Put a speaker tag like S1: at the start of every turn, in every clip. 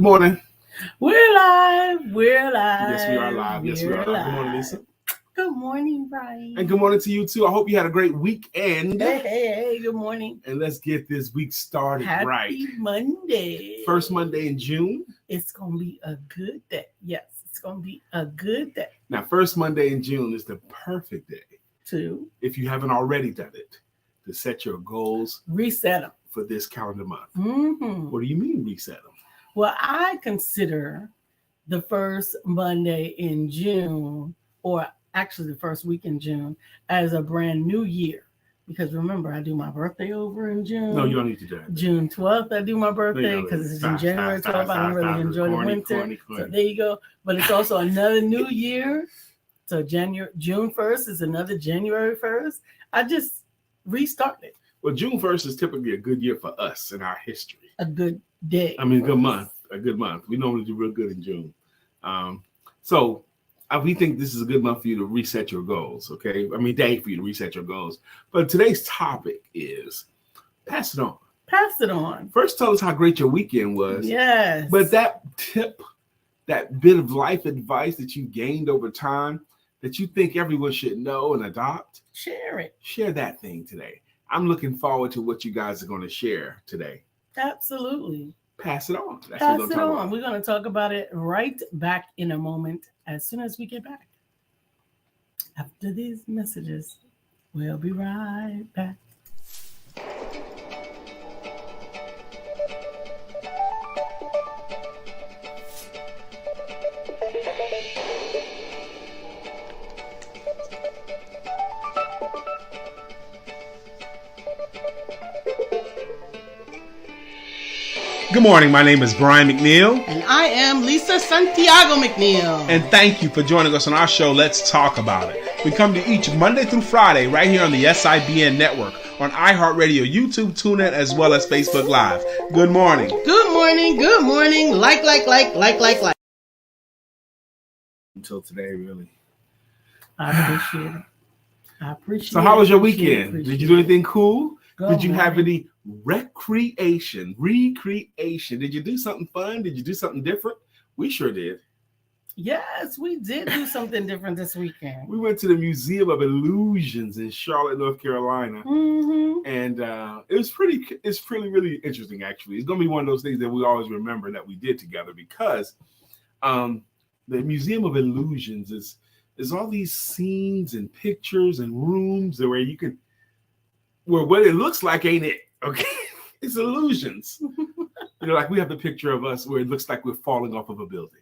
S1: Good morning.
S2: We're live. We're live.
S1: Yes, we are live. Yes, we are live. Good morning, Lisa.
S2: Good morning, Brian.
S1: And good morning to you, too. I hope you had a great weekend.
S2: Hey, good morning.
S1: And let's get this week started right.
S2: Happy Monday.
S1: First Monday in June.
S2: It's going to be a good day. Yes, it's going to be a good day.
S1: Now, first Monday in June is the perfect day.
S2: If
S1: you haven't already done it, to set your goals.
S2: Reset them.
S1: For this calendar month.
S2: Mm-hmm.
S1: What do you mean reset them?
S2: Well, I consider the first Monday in June, or actually the first week in June, as a brand new year. Because remember, I do my birthday over in June.
S1: No, you don't need to do that.
S2: June 12th, I do my birthday because it's in January 12th. I don't really enjoy the winter. So there you go. But it's also another new year. So June 1st is another January 1st. I just restarted.
S1: Well, June 1st is typically a good year for us in our history.
S2: A good day.
S1: I mean, a good month. A good month. We normally do real good in June. So we think this is a good month for you to reset your goals, okay? I mean, day for you to reset your goals. But today's topic is pass it on.
S2: Pass it on.
S1: First, tell us how great your weekend was.
S2: Yes.
S1: But that tip, that bit of life advice that you gained over time that you think everyone should know and adopt,
S2: share it.
S1: Share that thing today. I'm looking forward to what you guys are going to share today.
S2: Absolutely.
S1: Pass it on.
S2: That's Pass it on. We're going to talk about it right back in a moment as soon as we get back. After these messages, we'll be right back.
S1: Good morning. My name is Brian McNeill.
S2: And I am Lisa Santiago McNeill.
S1: And thank you for joining us on our show, Let's Talk About It. We come to each Monday through Friday right here on the SIBN network, on iHeartRadio, YouTube, TuneIn, as well as Facebook Live. Good morning.
S2: Good morning. Good morning. Like.
S1: Until today, really.
S2: I appreciate it.
S1: So how was your weekend? Did you do anything cool? Did you have any recreation? Did you do something fun? Did you do something different? We sure did.
S2: Yes, we did do something different this weekend.
S1: We went to the Museum of Illusions in Charlotte, North Carolina.
S2: Mm-hmm.
S1: And it's really interesting, actually. It's going to be one of those things that we always remember that we did together, because the Museum of Illusions is all these scenes and pictures and rooms where you can, where what it looks like ain't it, okay? It's illusions. Like we have the picture of us where it looks like we're falling off of a building.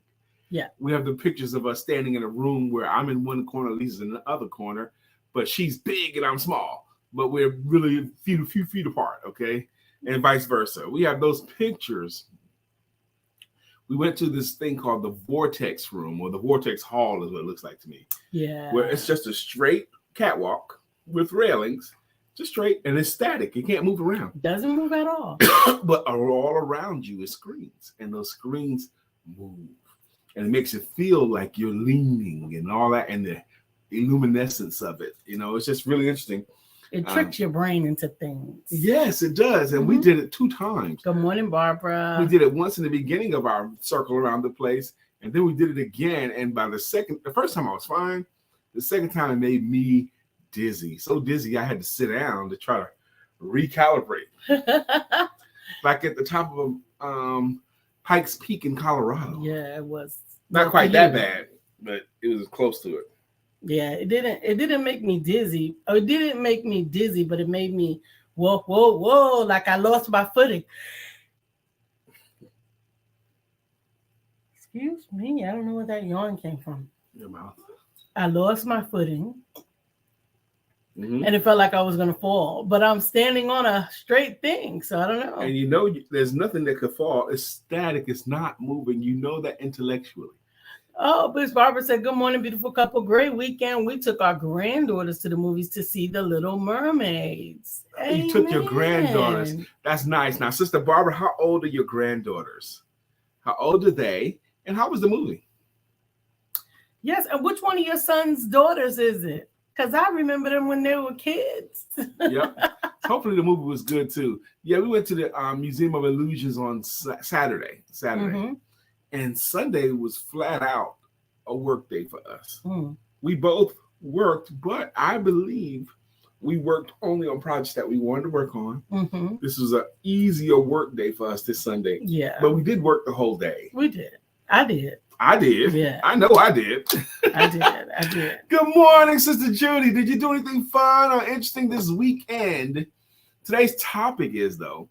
S2: Yeah.
S1: We have the pictures of us standing in a room where I'm in one corner, Lisa's in the other corner, but she's big and I'm small, but we're really a few feet apart, okay? And vice versa. We have those pictures. We went to this thing called the Vortex Room, or the Vortex Hall is what it looks like to me.
S2: Yeah.
S1: Where it's just a straight catwalk with railings. Just straight, and it's static. You can't move around.
S2: Doesn't move at all.
S1: But all around you is screens, and those screens move, and it makes it feel like you're leaning and all that, and the luminescence of it. It's just really interesting.
S2: It tricks your brain into things.
S1: Yes, it does, and we did it 2 times.
S2: Good morning, Barbara.
S1: We did it once in the beginning of our circle around the place, and then we did it again. And by the first time I was fine. The second time it made me dizzy, so dizzy I had to sit down to try to recalibrate. Like at the top of Pikes Peak in Colorado.
S2: Yeah, it was
S1: not quite that bad, but it was close to it.
S2: Yeah, it didn't make me dizzy. It didn't make me dizzy, but it made me whoa, like I lost my footing. Excuse me, I don't know where that yawn came from.
S1: Your mouth.
S2: I lost my footing.
S1: Mm-hmm.
S2: And it felt like I was going to fall, but I'm standing on a straight thing, so I don't know.
S1: And there's nothing that could fall. It's static. It's not moving. You know that intellectually.
S2: Oh, Miss Barbara said, good morning, beautiful couple. Great weekend. We took our granddaughters to the movies to see The Little Mermaids.
S1: You took your granddaughters. That's nice. Now, Sister Barbara, how old are your granddaughters? How old are they? And how was the movie?
S2: Yes, and which one of your son's daughters is it? Because I remember them when they were kids.
S1: Yep. Hopefully the movie was good too. Yeah, we went to the Museum of Illusions on Saturday.
S2: Mm-hmm.
S1: And Sunday was flat out a work day for us. We both worked, but I believe we worked only on projects that we wanted to work on. This was an easier work day for us this Sunday.
S2: Yeah.
S1: But we did work the whole day.
S2: We did. I did.
S1: Yeah. I know I did.
S2: I did.
S1: Good morning, Sister Judy. Did you do anything fun or interesting this weekend? Today's topic is, though,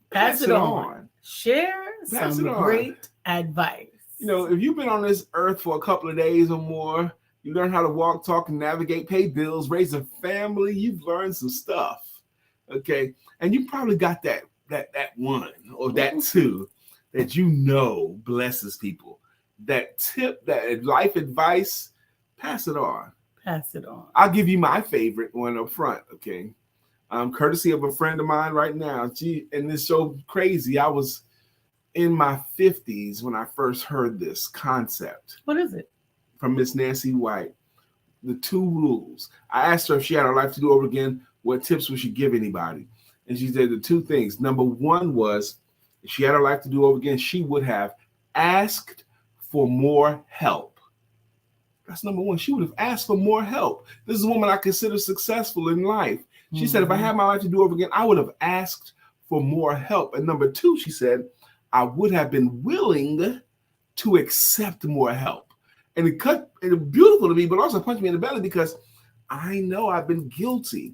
S2: pass it on. Share some great advice.
S1: You know, if you've been on this earth for a couple of days or more, you learn how to walk, talk, and navigate, pay bills, raise a family. You've learned some stuff, okay? And you probably got that one or that two that you know blesses people. That tip, that life advice, pass it on.
S2: Pass it on.
S1: I'll give you my favorite one up front, okay? Courtesy of a friend of mine right now. And it's so crazy. I was in my 50s when I first heard this concept.
S2: What is it?
S1: From Miss Nancy White. The 2 rules. I asked her if she had her life to do over again, what tips would she give anybody? And she said the 2 things. Number 1 was, if she had her life to do over again, she would have asked for more help. That's number 1. She would have asked for more help. This is a woman I consider successful in life. She said, if I had my life to do over again, I would have asked for more help. And number 2, she said, I would have been willing to accept more help. And it was beautiful to me, but also punched me in the belly because I know I've been guilty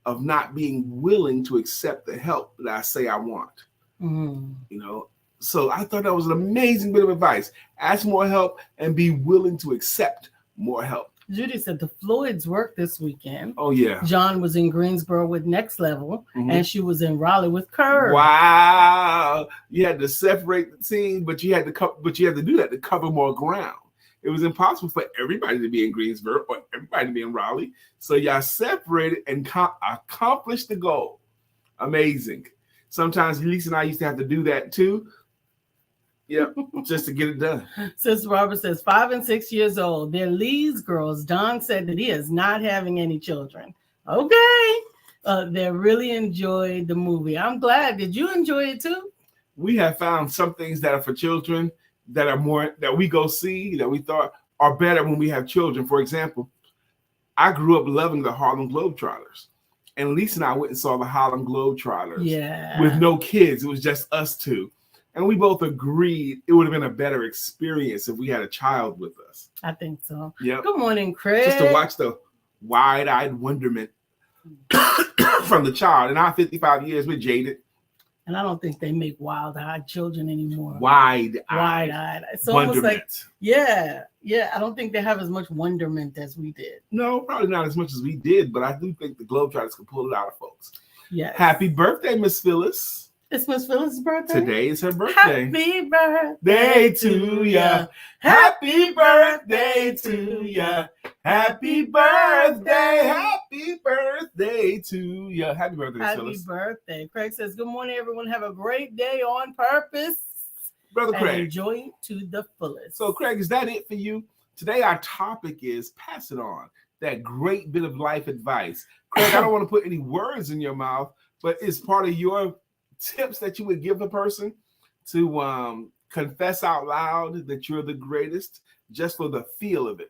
S1: of not being willing to accept the help that I say I want. You know, so I thought that was an amazing bit of advice. Ask more help and be willing to accept more help.
S2: Judy said the Floyds worked this weekend.
S1: Oh, yeah.
S2: John was in Greensboro with Next Level, and she was in Raleigh with Curve.
S1: Wow. You had to separate the team, but you had to do that to cover more ground. It was impossible for everybody to be in Greensboro or everybody to be in Raleigh. So y'all separated and accomplished the goal. Amazing. Sometimes Lisa and I used to have to do that too. Yeah, just to get it done.
S2: Sister Robert says 5 and 6 years old. They're Lee's girls. Don said that he is not having any children. Okay. They really enjoyed the movie. I'm glad. Did you enjoy it too?
S1: We have found some things that are for children that are more that we go see that we thought are better when we have children. For example, I grew up loving the Harlem Globetrotters. And Lisa and I went and saw the Harlem Globetrotters with no kids. It was just us 2. And we both agreed it would have been a better experience if we had a child with us.
S2: I think so.
S1: Yeah.
S2: Good morning, Craig.
S1: Just to watch the wide-eyed wonderment from the child. In our 55 years, we're jaded.
S2: And I don't think they make wild-eyed children anymore.
S1: Wide-eyed.
S2: It's almost like, yeah. I don't think they have as much wonderment as we did.
S1: No, probably not as much as we did, but I do think the Globetrotters can pull it out of folks.
S2: Yes.
S1: Happy birthday, Miss Phyllis.
S2: It's Miss Phyllis' birthday?
S1: Today is her birthday.
S2: Happy birthday to ya. Happy birthday to ya. Happy birthday.
S1: Happy birthday to ya. Happy birthday, Miss Phyllis.
S2: Happy birthday. Craig says, good morning, everyone. Have a great day on purpose.
S1: Brother Craig.
S2: And enjoy it to the fullest.
S1: So, Craig, is that it for you? Today, our topic is pass it on. That great bit of life advice. Craig, I don't want to put any words in your mouth, but it's part of your tips that you would give the person to confess out loud that you're the greatest, just for the feel of it,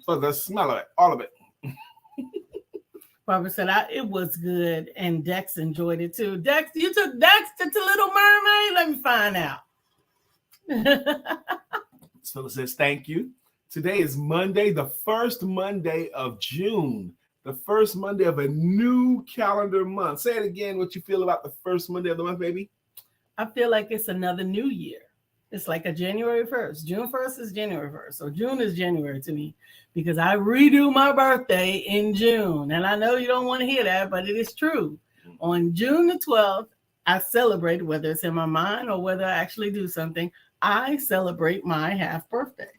S1: for the smell of it, all of it.
S2: Barbara said, it was good, and Dex enjoyed it too. Dex, you took Dexter to Little Mermaid? Let me find out.
S1: Phyllis says, thank you. Today is Monday, the first Monday of June. The first Monday of a new calendar month. Say it again, what you feel about the first Monday of the month, baby.
S2: I feel like it's another new year. It's like a January 1st. June 1st is January 1st. So June is January to me because I redo my birthday in June. And I know you don't want to hear that, but it is true. On June the 12th, I celebrate, whether it's in my mind or whether I actually do something, I celebrate my half birthday.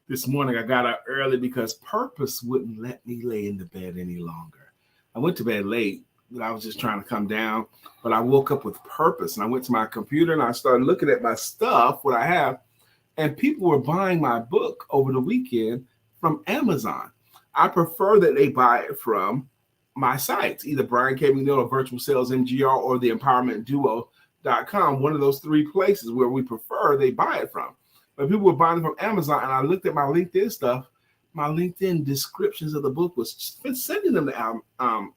S1: This morning, I got up early because purpose wouldn't let me lay in the bed any longer. I went to bed late, but I was just trying to come down. But I woke up with purpose, and I went to my computer, and I started looking at my stuff, what I have, and people were buying my book over the weekend from Amazon. I prefer that they buy it from my sites, either Brian K. McNeill or Virtual Sales MGR or the Empowerment Duo Amazon.com, one of those three places where we prefer they buy it from. But people were buying it from Amazon, and I looked at my LinkedIn stuff. My LinkedIn descriptions of the book was sending them to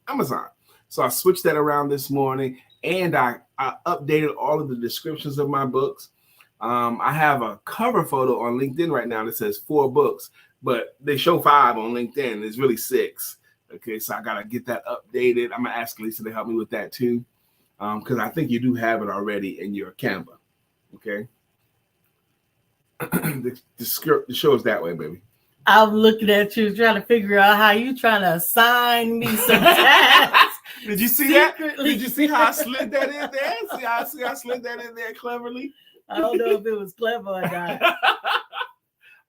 S1: Amazon. So I switched that around this morning, and I updated all of the descriptions of my books. I have a cover photo on LinkedIn right now that says 4 books, but they show 5 on LinkedIn. It's really 6. Okay, so I got to get that updated. I'm going to ask Lisa to help me with that too, because I think you do have it already in your Canva. Okay. The show is that way, baby.
S2: I'm looking at you trying to figure out how you trying to assign me some tasks.
S1: Did you see that? Did you see how I slid that in there? See how I slid that in there cleverly?
S2: I don't know if it was clever or not.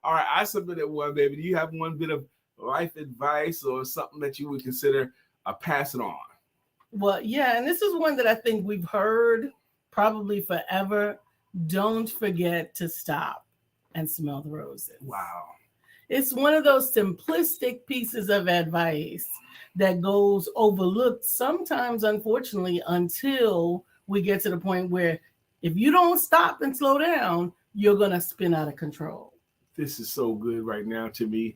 S1: All right, I submitted one, baby. Do you have one bit of life advice or something that you would consider pass it on?
S2: Well, yeah, and this is one that I think we've heard probably forever. Don't forget to stop and smell the roses.
S1: Wow.
S2: It's one of those simplistic pieces of advice that goes overlooked sometimes, unfortunately, until we get to the point where if you don't stop and slow down, you're going to spin out of control.
S1: This is so good right now to me.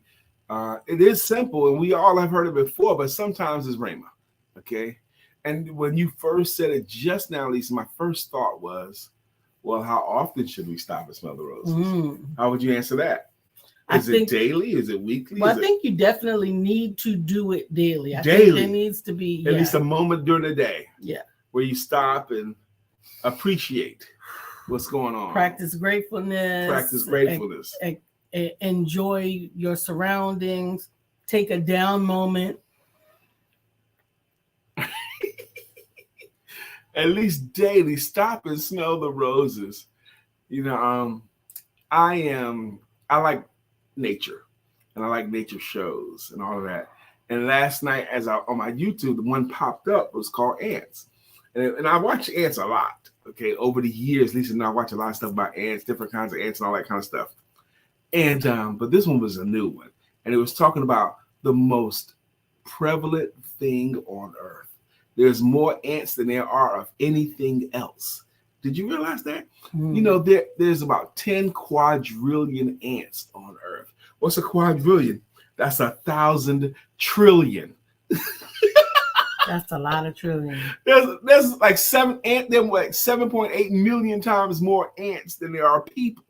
S1: It is simple, and we all have heard it before, but sometimes it's Rhema, okay? And when you first said it just now, Lisa, my first thought was, well, how often should we stop and smell the roses? How would you answer that? Is it daily? Is it weekly?
S2: Well, I think you definitely need to do it daily. I
S1: think
S2: there needs to be
S1: at least a moment during the day.
S2: Yeah.
S1: Where you stop and appreciate what's going on.
S2: Practice gratefulness. Enjoy your surroundings. Take a down moment.
S1: At least daily, stop and smell the roses. You know, I like nature, and I like nature shows and all of that. And last night, on my YouTube, the one popped up was called Ants, and I watch ants a lot. Okay, over the years, Lisa and I watch a lot of stuff about ants, different kinds of ants, and all that kind of stuff. And but this one was a new one, and it was talking about the most prevalent thing on Earth. There's more ants than there are of anything else. Did you realize that? You know, there's about 10 quadrillion ants on Earth. What's a quadrillion? That's 1,000 trillion.
S2: That's a lot of trillion.
S1: There's like 7.8 million times more ants than there are people.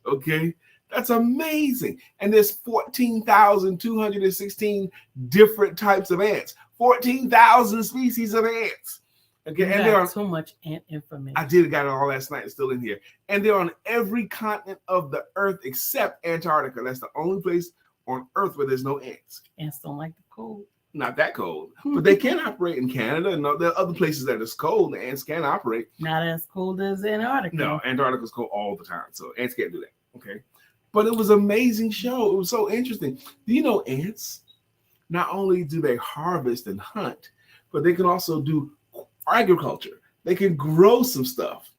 S1: Okay, that's amazing. And there's 14,216 different types of ants. 14,000 species of ants. Okay,
S2: and there are so much ant information.
S1: I got it all last night. It's still in here. And they're on every continent of the Earth except Antarctica. That's the only place on Earth where there's no ants.
S2: Ants don't like the cold.
S1: Not that cold, but they can operate in Canada. And there are other places that it's cold. And ants can operate.
S2: Not as cold as Antarctica.
S1: No, Antarctica's cold all the time, so ants can't do that. Okay, but it was an amazing show. It was so interesting. Do you know ants? Not only do they harvest and hunt, but they can also do agriculture. They can grow some stuff.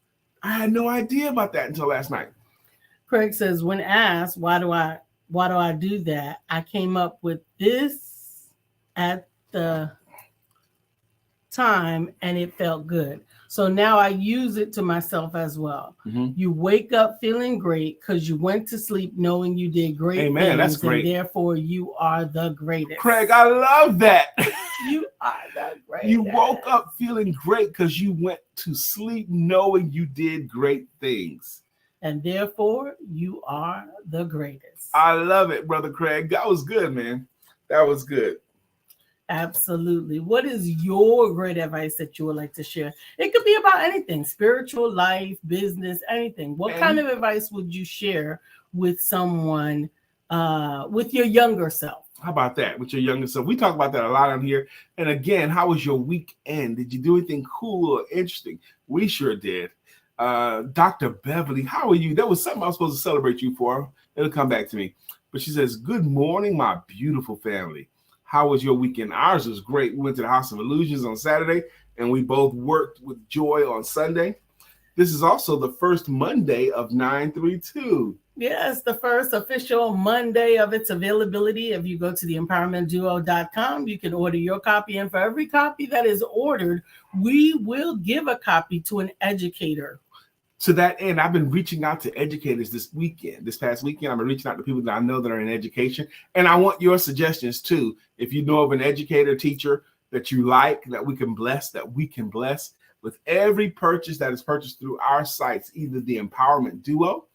S1: I had no idea about that until last night.
S2: Craig says, when asked why do I do that, I came up with this at the time and it felt good. So now I use it to myself as well. You wake up feeling great because you went to sleep knowing you did great things.
S1: That's great.
S2: And therefore you are the greatest.
S1: Craig, I love that.
S2: You are the greatest.
S1: You woke up feeling great because you went to sleep knowing you did great things.
S2: And therefore you are the greatest.
S1: I love it, Brother Craig. That was good, man. That was good.
S2: Absolutely. What is your great advice that you would like to share? It could be about anything, spiritual life, business, anything. What kind of advice would you share with someone, with your younger self?
S1: How about that, with your younger self? We talk about that a lot on here. And again, how was your weekend? Did you do anything cool or interesting? We sure did. Dr. Beverly, how are you? That was something I was supposed to celebrate you for. It'll come back to me. But she says, good morning, my beautiful family. How was your weekend? Ours was great. We went to the House of Illusions on Saturday, and we both worked with joy on Sunday. This is also the first Monday of 932.
S2: Yes, the first official Monday of its availability. If you go to the empowermentduo.com, you can order your copy. And for every copy that is ordered, we will give a copy to an educator.
S1: To that end, I've been reaching out to educators this past weekend. I've been reaching out to people that I know that are in education. And I want your suggestions too. If you know of an educator, teacher that you like, that we can bless, with every purchase that is purchased through our sites, either the Empowerment Duo,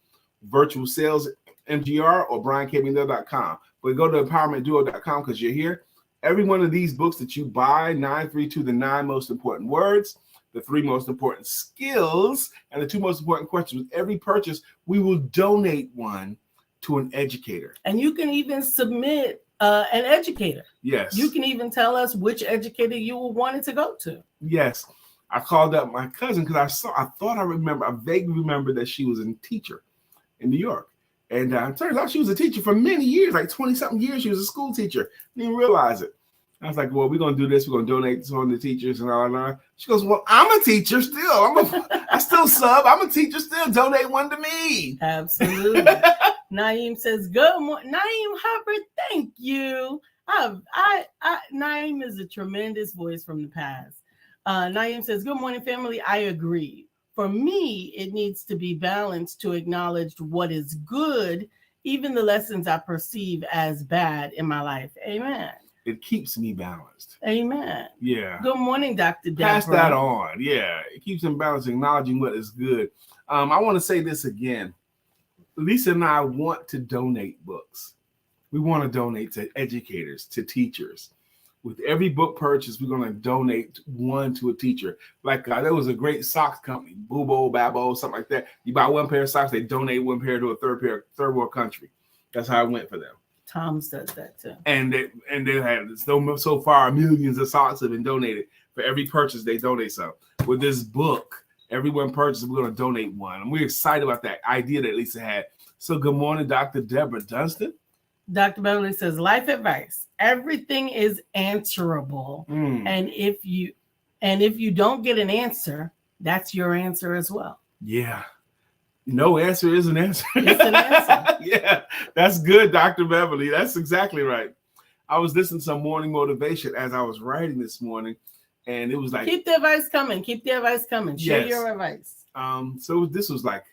S1: Virtual Sales MGR, or BrianKMcNeill.com. But go to empowermentduo.com because you're here. Every one of these books that you buy, 932, the 9 most important words, the 3 most important skills, and the 2 most important questions. With every purchase, we will donate one to an educator.
S2: And you can even submit an educator.
S1: Yes.
S2: You can even tell us which educator you will want it to go to.
S1: Yes. I called up my cousin because I vaguely remember that she was a teacher in New York. And it turns out she was a teacher for many years, like 20-something years. She was a school teacher. Didn't even realize it. I was like, well, we're going to do this. We're going to donate to one of the teachers and all that. She goes, well, I'm a teacher still. I still sub. I'm a teacher still. Donate one to me.
S2: Absolutely. Naeem says, good morning. Naeem Hubbard, thank you. Naeem is a tremendous voice from the past. Naeem says, good morning, family. I agree. For me, it needs to be balanced to acknowledge what is good, even the lessons I perceive as bad in my life. Amen.
S1: It keeps me balanced.
S2: Amen.
S1: Yeah.
S2: Good morning, Dr. Deborah.
S1: Pass that on. Yeah. It keeps them balanced, acknowledging what is good. I want to say this again. Lisa and I want to donate books. We want to donate to educators, to teachers. With every book purchase, we're going to donate one to a teacher. Like there was a great socks company, Boobo, Babo, something like that. You buy one pair of socks, they donate one pair to a third world country. That's how it went for them.
S2: Tom's does that too.
S1: And they had so far millions of socks have been donated. For every purchase, they donate some. With this book, everyone purchases, we're going to donate one. And we're excited about that idea that Lisa had. So good morning, Dr. Deborah Dunstan.
S2: Dr. Beverly says, life advice. Everything is answerable. And if you don't get an answer, that's your answer as well.
S1: Yeah. No answer is an answer.
S2: It's an answer.
S1: Yeah, that's good, Dr. Beverly. That's exactly right. I was listening to some morning motivation as I was writing this morning, and it was like,
S2: keep the advice coming. Keep the advice coming. Share your advice.
S1: So this was like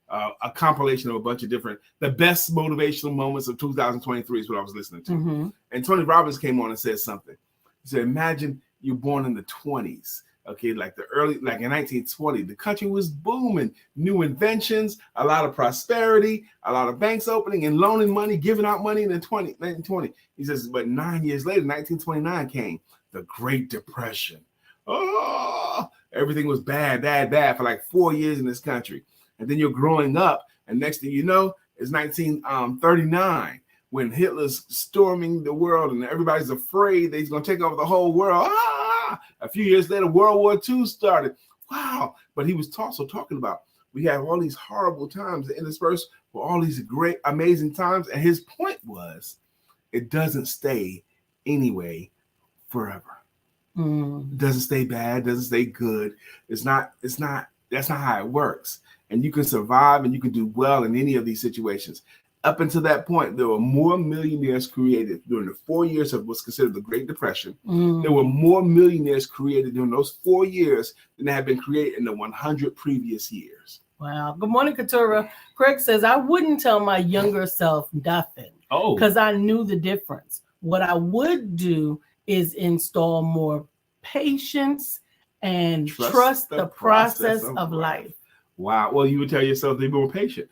S1: a compilation of a bunch of the best motivational moments of 2023 is what I was listening to. Mm-hmm. And Tony Robbins came on and said something. He said, imagine you're born in the 20s. Okay, like in 1920, the country was booming. New inventions, a lot of prosperity, a lot of banks opening and loaning money, giving out money in 1920. He says, but 9 years later, 1929 came, the Great Depression. Oh, everything was bad for like 4 years in this country. And then you're growing up, and next thing you know, it's 1939 when Hitler's storming the world and everybody's afraid that he's going to take over the whole world. A few years later, World War II started. Wow. But he was also talking about we have all these horrible times interspersed with all these great, amazing times. And his point was it doesn't stay anyway forever. It doesn't stay bad, doesn't stay good. That's not how it works. And you can survive and you can do well in any of these situations. Up until that point, there were more millionaires created during the 4 years of what's considered the Great Depression. There were more millionaires created during those 4 years than had been created in the 100 previous years.
S2: Wow. Good morning, Katura. Craig says, I wouldn't tell my younger self nothing because I knew the difference. What I would do is install more patience and trust the process of life.
S1: Wow. Well, you would tell yourself to be more patient.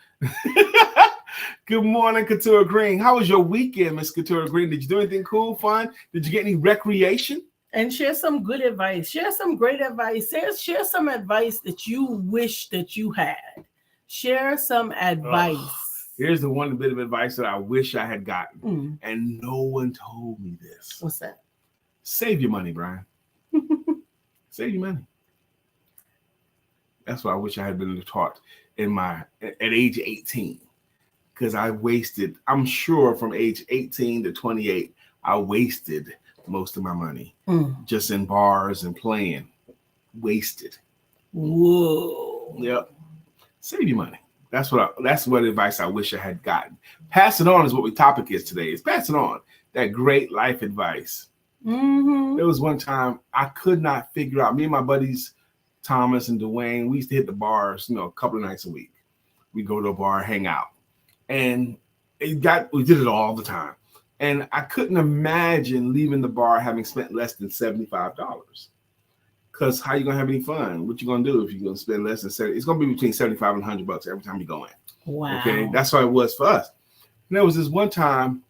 S1: Good morning, Katura Green. How was your weekend, Miss Katura Green? Did you do anything cool, fun? Did you get any recreation?
S2: And share some good advice. Share some great advice. Share some advice that you wish that you had. Share some advice.
S1: Here's the one bit of advice that I wish I had gotten, and no one told me this.
S2: What's that?
S1: Save your money, Brian. Save your money. That's what I wish I had been taught at age 18. Because I wasted, I'm sure from age 18 to 28, I wasted most of my money just in bars and playing. Wasted.
S2: Whoa.
S1: Yep. Save your money. That's what advice I wish I had gotten. Pass it on is what the topic is today. Is pass it on. That great life advice.
S2: Mm-hmm.
S1: There was one time I could not figure out. Me and my buddies Thomas and Dwayne, we used to hit the bars, a couple of nights a week. We go to a bar, hang out, and we did it all the time. And I couldn't imagine leaving the bar having spent less than $75. Because how you gonna have any fun? What you gonna do if you're gonna spend less than $70? It's gonna be between $75 and $100 every time you go in.
S2: Wow.
S1: Okay, that's how it was for us. And there was this one time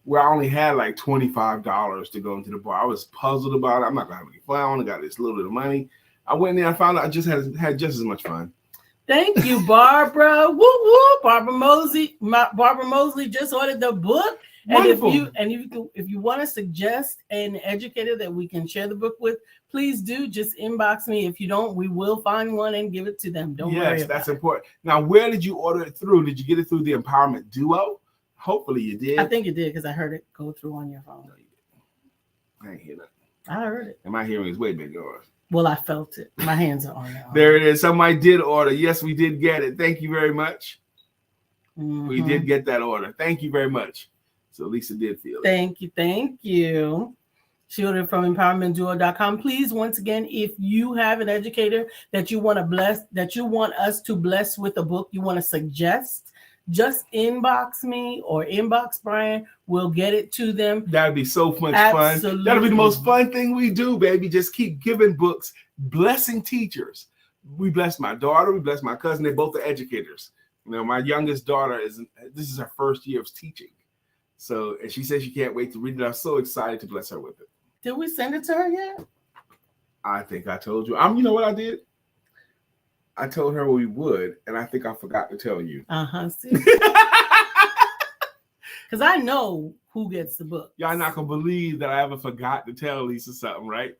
S1: where I only had like $25 to go into the bar. I was puzzled about it. I'm not gonna have any fun. I only got this little bit of money. I went in there and found out I just had just as much fun.
S2: Thank you, Barbara. Woo woo. Barbara Mosley just ordered the book.
S1: Wonderful.
S2: And if you want to suggest an educator that we can share the book with, please do. Just inbox me. If you don't, we will find one and give it to them. Don't worry about it. Yes,
S1: that's important. Now, where did you order it through? Did you get it through the Empowerment Duo? Hopefully you did.
S2: I think you did because I heard it go through on your phone.
S1: No, you didn't. I ain't hear that.
S2: I heard it.
S1: And my hearing is way bigger than yours.
S2: Well, I felt it. My hands are on it.
S1: There it is. Somebody did order. Yes, we did get it. Thank you very much. Mm-hmm. We did get that order. Thank you very much. So Lisa did feel it.
S2: Thank you. Thank you. She ordered from empowermentduo.com. Please, once again, if you have an educator that you want to bless, that you want us to bless with a book you want to suggest, just inbox me or inbox Brian. We'll get it to them.
S1: That'd be so much fun. That'll be the most fun thing we do, baby. Just keep giving books, blessing teachers. We bless my daughter. We bless my cousin. They both are educators. My youngest daughter this is her first year of teaching. So, and she says she can't wait to read it. I'm so excited to bless her with it.
S2: Did we send it to her yet?
S1: I think I told you. You know what I did? I told her we would, and I think I forgot to tell you.
S2: See? Because I know who gets the book.
S1: Y'all not going to believe that I ever forgot to tell Lisa something, right?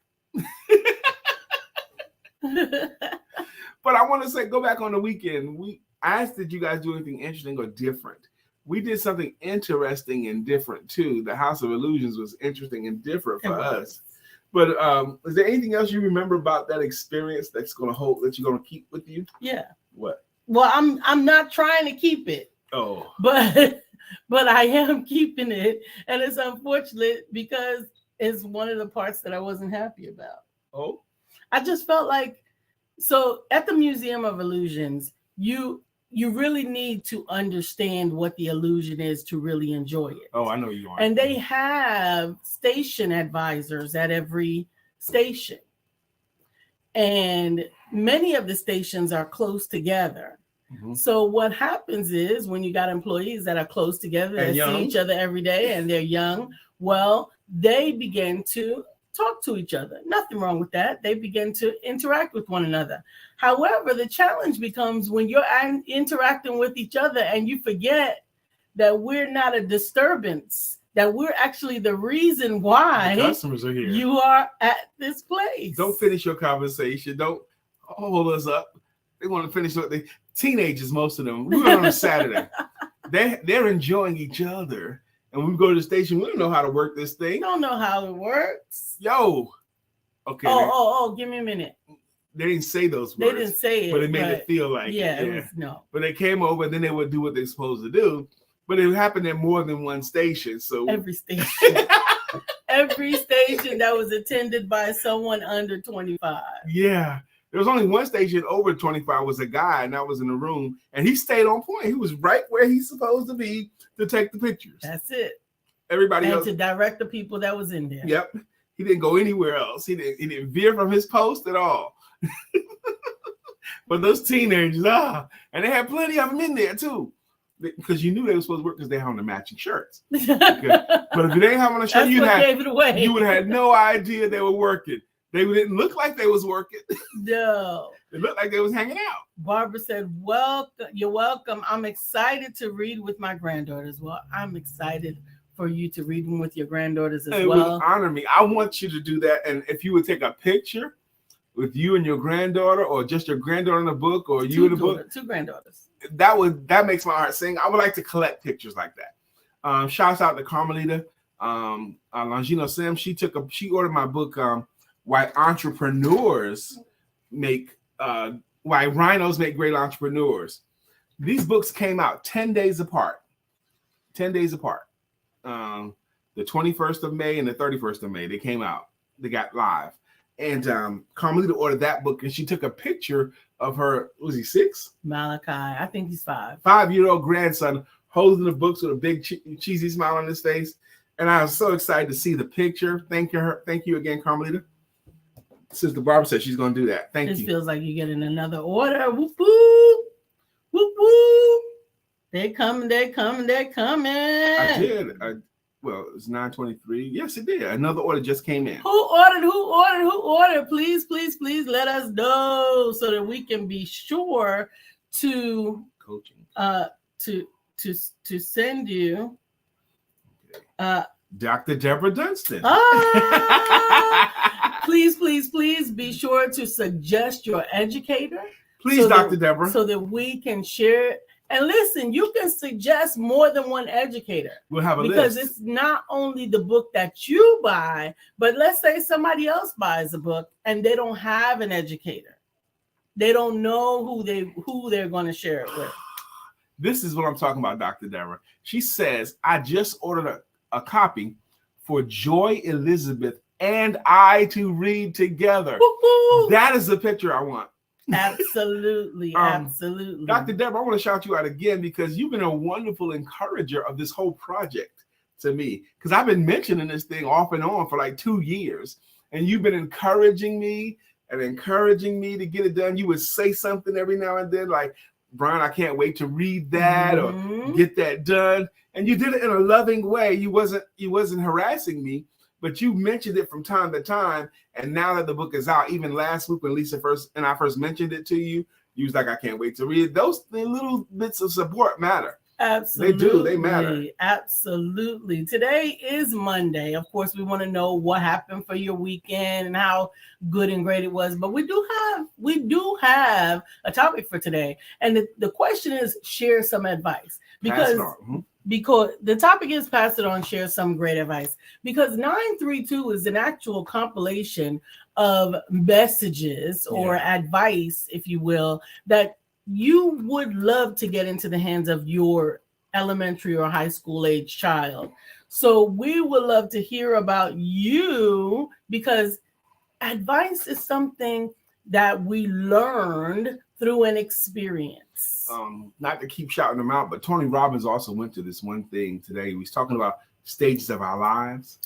S1: But I want to say, go back on the weekend. I asked, did you guys do anything interesting or different? We did something interesting and different, too. The House of Illusions was interesting and different for us. But is there anything else you remember about that experience that you're going to keep with you?
S2: Yeah.
S1: What?
S2: Well, I'm not trying to keep it.
S1: Oh.
S2: But I am keeping it, and it's unfortunate because it's one of the parts that I wasn't happy about.
S1: Oh.
S2: I just felt like, so at the Museum of Illusions, you really need to understand what the illusion is to really enjoy it.
S1: Oh, I know you are.
S2: And they have station advisors at every station. And many of the stations are close together. Mm-hmm. So what happens is when you got employees that are close together and see each other every day and they're young, well, they begin to talk to each other. Nothing wrong with that. They begin to interact with one another. However, the challenge becomes when you're interacting with each other and you forget that we're not a disturbance, that we're actually the reason why
S1: the customers are here.
S2: You are at this place.
S1: Don't finish your conversation. Don't hold us up. They want to finish what teenagers, most of them. We went on a Saturday. They're enjoying each other. And when we go to the station, we don't know how to work this thing.
S2: Don't know how it works.
S1: Yo. Okay.
S2: Oh, give me a minute.
S1: They didn't say those words.
S2: They didn't say it.
S1: But it made it feel like
S2: it was, no.
S1: But they came over and then they would do what they're supposed to do. But it happened at more than one station. So
S2: every station. Every station that was attended by someone under 25.
S1: Yeah. There was only one station over 25 was a guy, and I was in the room, and he stayed on point. He was right where he's supposed to be to take the pictures.
S2: That's it.
S1: Everybody
S2: and
S1: else
S2: to direct the people that was in there.
S1: Yep. He didn't go anywhere else. He didn't veer from his post at all. But those teenagers, and they had plenty of them in there too. Because you knew they were supposed to work because they had on the matching shirts. Okay. But if you didn't have on a shirt, you would have had no idea they were working. They didn't look like they was working.
S2: No.
S1: It looked like they was hanging out.
S2: Barbara said, welcome. You're welcome. I'm excited to read with my granddaughters. Well, I'm excited for you to read them with your granddaughters as well.
S1: It would honor me. I want you to do that. And if you would take a picture with you and your granddaughter, or just your granddaughter in the book, or you in the book.
S2: Two granddaughters.
S1: That makes my heart sing. I would like to collect pictures like that. Shouts out to Carmelita. Longino Sim. She ordered my book, why rhinos make great entrepreneurs. These books came out 10 days apart. 10 days apart. The 21st of May and the 31st of May, they came out. They got live. And Carmelita ordered that book, and she took a picture of her, was he 6?
S2: Malachi, I think he's 5.
S1: 5-year-old grandson holding the books with a big cheesy smile on his face. And I was so excited to see the picture. Thank you again, Carmelita. Sister Barbara said she's going to do that. Thank you.
S2: This feels like you're getting another order. Whoop, whoop. Whoop, whoop. They're coming.
S1: I did. Well, it's 9:23. Yes, it did. Another order just came in.
S2: Who ordered? Please let us know so that we can be sure to
S1: coaching.
S2: To send you.
S1: Dr. Deborah Dunstan.
S2: Please be sure to suggest your educator.
S1: Please, so Dr. Deborah.
S2: So that we can share it. And listen, you can suggest more than one educator.
S1: We'll have a list.
S2: Because it's not only the book that you buy, but let's say somebody else buys a book and they don't have an educator. They don't know who they're going to share it with.
S1: This is what I'm talking about, Dr. Deborah. She says, I just ordered a copy for Joy Elizabeth and I to read together.
S2: Woo-hoo.
S1: That is the picture I want.
S2: Absolutely. Absolutely.
S1: Dr. Deborah, I want to shout you out again because you've been a wonderful encourager of this whole project to me. Because I've been mentioning this thing off and on for like 2 years. And you've been encouraging me to get it done. You would say something every now and then like, Brian, I can't wait to read that or get that done. And you did it in a loving way. You wasn't harassing me, but you mentioned it from time to time. And now that the book is out, even last week when I first mentioned it to you, you was like, I can't wait to read it. Those little bits of support matter.
S2: Absolutely.
S1: They do. They matter.
S2: Absolutely. Today is Monday. Of course, we want to know what happened for your weekend and how good and great it was. But we do have a topic for today. And the question is share some advice. Because the topic is pass it on, share some great advice. Because 932 is an actual compilation of messages or advice, if you will, that you would love to get into the hands of your elementary or high school age child. So we would love to hear about you because advice is something that we learned through an experience.
S1: Not to keep shouting them out, but Tony Robbins also went to this one thing today. He was talking about stages of our lives.